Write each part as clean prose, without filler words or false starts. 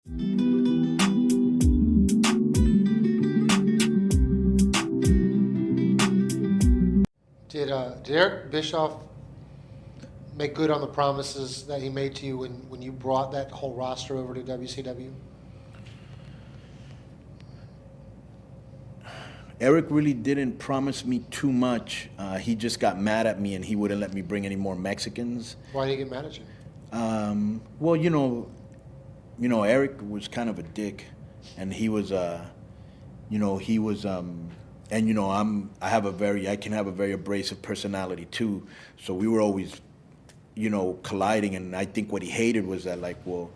Did Eric Bischoff make good on the promises that he made to you when you brought that whole roster over to WCW? Eric really didn't promise me too much. He just got mad at me and he wouldn't let me bring any more Mexicans. Why did he get mad at you? Well, Eric was kind of a dick, and he was, I can have a very abrasive personality too. So we were always, colliding. And I think what he hated was that, like, well,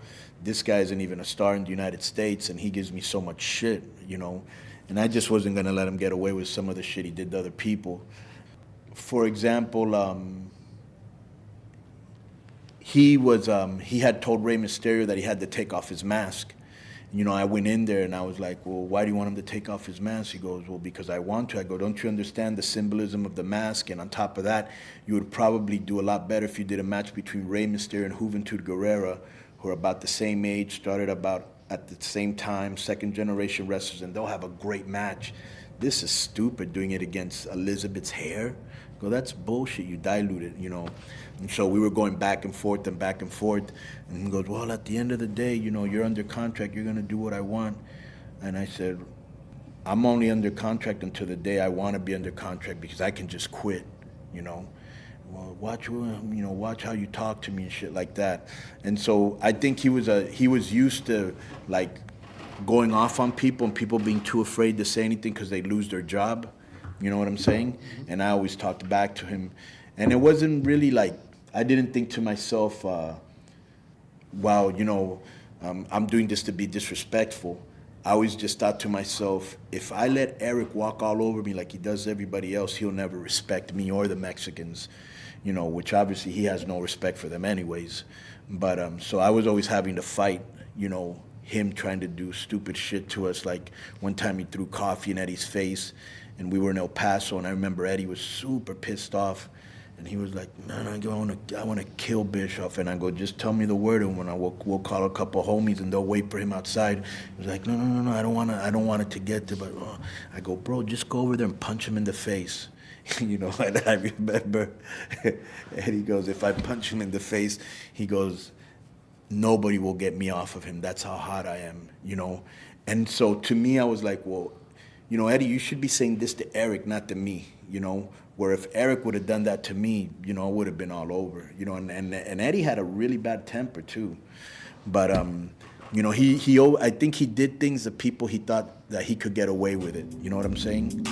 this guy isn't even a star in the United States, and he gives me so much shit, And I just wasn't gonna let him get away with some of the shit he did to other people. For example, he had told Rey Mysterio that he had to take off his mask. I went in there and I was like, well, why do you want him to take off his mask? He goes, well, because I want to. I go, don't you understand the symbolism of the mask? And on top of that, you would probably do a lot better if you did a match between Rey Mysterio and Juventud Guerrera, who are about the same age, started about at the same time, second-generation wrestlers, and they'll have a great match. This is stupid, doing it against Elizabeth's hair. Go, that's bullshit, you dilute it, And so we were going back and forth, and he goes, well, at the end of the day, you're under contract, you're gonna do what I want. And I said, I'm only under contract until the day I wanna be under contract, because I can just quit, Well, watch how you talk to me and shit like that. And so I think he was used to, like, going off on people and people being too afraid to say anything because they lose their job. You know what I'm saying? And I always talked back to him. And it wasn't really like, I didn't think to myself, wow, I'm doing this to be disrespectful. I always just thought to myself, if I let Eric walk all over me like he does everybody else, he'll never respect me or the Mexicans, which obviously he has no respect for them anyways. But so I was always having to fight, him trying to do stupid shit to us. Like one time he threw coffee in Eddie's face and we were in El Paso, and I remember Eddie was super pissed off. And he was like, man, I want to kill Bischoff. And I go, just tell me the word, and we'll call a couple homies, and they'll wait for him outside. He was like, no, I don't want it to get there. But I go, bro, just go over there and punch him in the face. And I remember, and he goes, if I punch him in the face, he goes, nobody will get me off of him. That's how hot I am, And so to me, I was like, well, Eddie, you should be saying this to Eric, not to me, where if Eric would have done that to me, it would have been all over, and Eddie had a really bad temper too. But, I think he did things to people he thought that he could get away with it. You know what I'm saying?